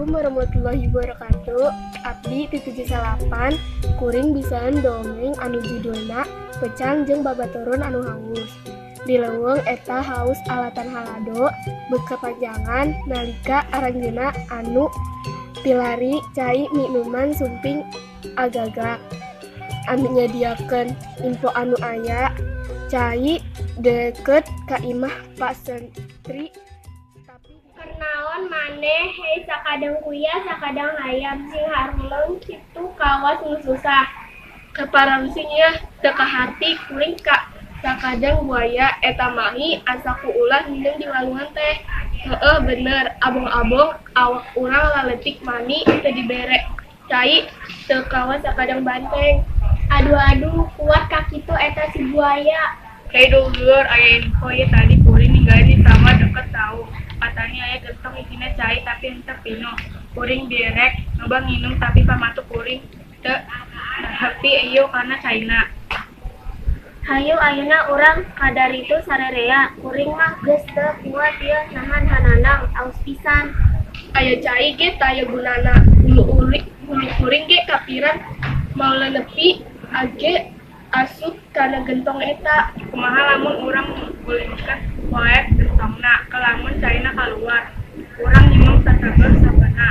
Assalamualaikum warahmatullahi wabarakatuh. Abdi di 78 kuring bisaan dongeng anu judulna Pecang jeung Babaturan anu Haus. Di leuweung eta haus alatan halado bekapanjangan nalika aranjeunna anu pilari cai minuman sumping agagak. Anu nyadiakeun info anu aya cai deket ka imah Pak Sentri. Pernaon maneh hei sakadang kuya sakadang hayam sing harleung kitu kawas nu susah. Keparangsinya teka hati kuring ka sakadang buaya eta mahi asa ku ulah minum di walungan teh. Heueuh bener, abong-abong awak urang laletik mani teu dibere. Cai teu kawas sakadang banteng. Aduh kuat ka kitu eta si buaya. Kayak dulur aya info ya tadi kuring ninggalin di sawah deket tahu. Katanya aya gentong isina cai tapi henteu pino. Kuring direk nyoba nginum tapi pamatu kuring teu happy eueuh karena caina. Hayu ayeuna urang kadaritu sarerea. Kuring mah geus teu kuat ieu nahan hananang aus pisan. Aya cai ge taya gunana. Hulu kuring ge kapiran mau lenepi age asup kana gentong eta. Kumaha lamun urang gulingkeun poek gentongna, kalamun caina kaluar. Urang nyium sasabeung sabana.